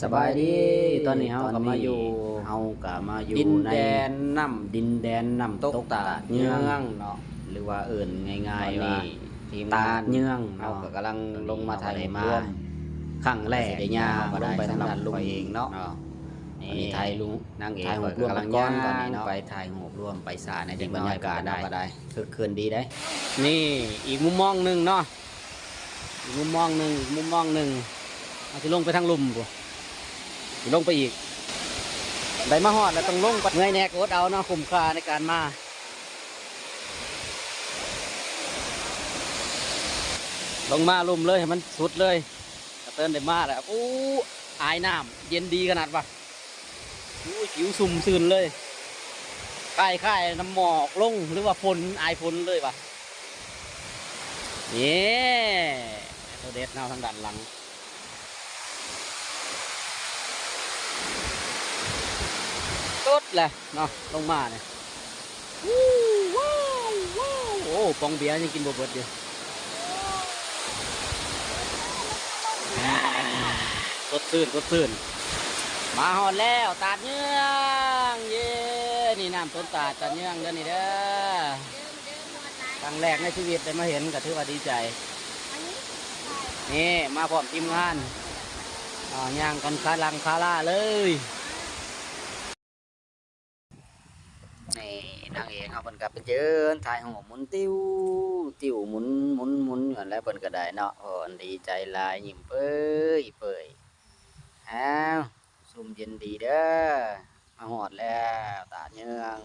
สบายดีตอนนี้เฮาก็มาอยู่ดินแดนน้ำตกตาดเยืองเนาะหรือว่าเอิ่นง่ายๆว่าตาดเยืองเฮาก็กำลังลงมาถ่ายมาครั้งแรกย่างลงไปทางด้านลุงเองเนาะนี่ถ่ายลุงนางเอกถ่ายรูปร่วมกันก่อนตอนนี้เนาะไปถ่ายรูปร่วมไปสาในบรรยากาศได้คือคืนดีได้นี่อีกมุมมองนึงเนาะอีกมุมมองนึงอาจจะลงไปทางลุ่มบ่ลงไปอีกได้มาหอดแล้วต้องลงไปเงยแนกอดเอาเนาะคุ้มค่าในการมาลงมาลุ่มเลยให้มันสุดเลยกระเตินได้มาแล้วอู้อายน้ำเย็นดีขนาดวะอู้ผิวสุ่มซื่นเลยค่ายน้ำหมอกลงหรือว่าฝนอายฝนเลยวะนี่ตัวเด็ดเนาะทางด้านหลังตุ๊ดเลยเนาะลงมาเนี่ยว้าวโอ้ปองเบียร์ยังกินบวบอยู่สดซื่นมาหอดแล้วตาดเนื้องเย้นี่น้ำต้นตาดเนื้องเด้อนี่เด้อครั้งแรกในชีวิตได้มาเห็นก็ถือว่าดีใจนี่มาพร้อมทีมงานย่างกันคาลังคาล่าเลยนี่นางเอกเขาเพิ่นก็ไปเจอถ่ายหัวหมุนติ้วหมุนอย่างแล้วเพิ่นก็ได้เนาะดีใจหลายยิ้มเป้ยอ้าวซุ่มเย็นดีเด้อมาหอดแล้วตาเนือง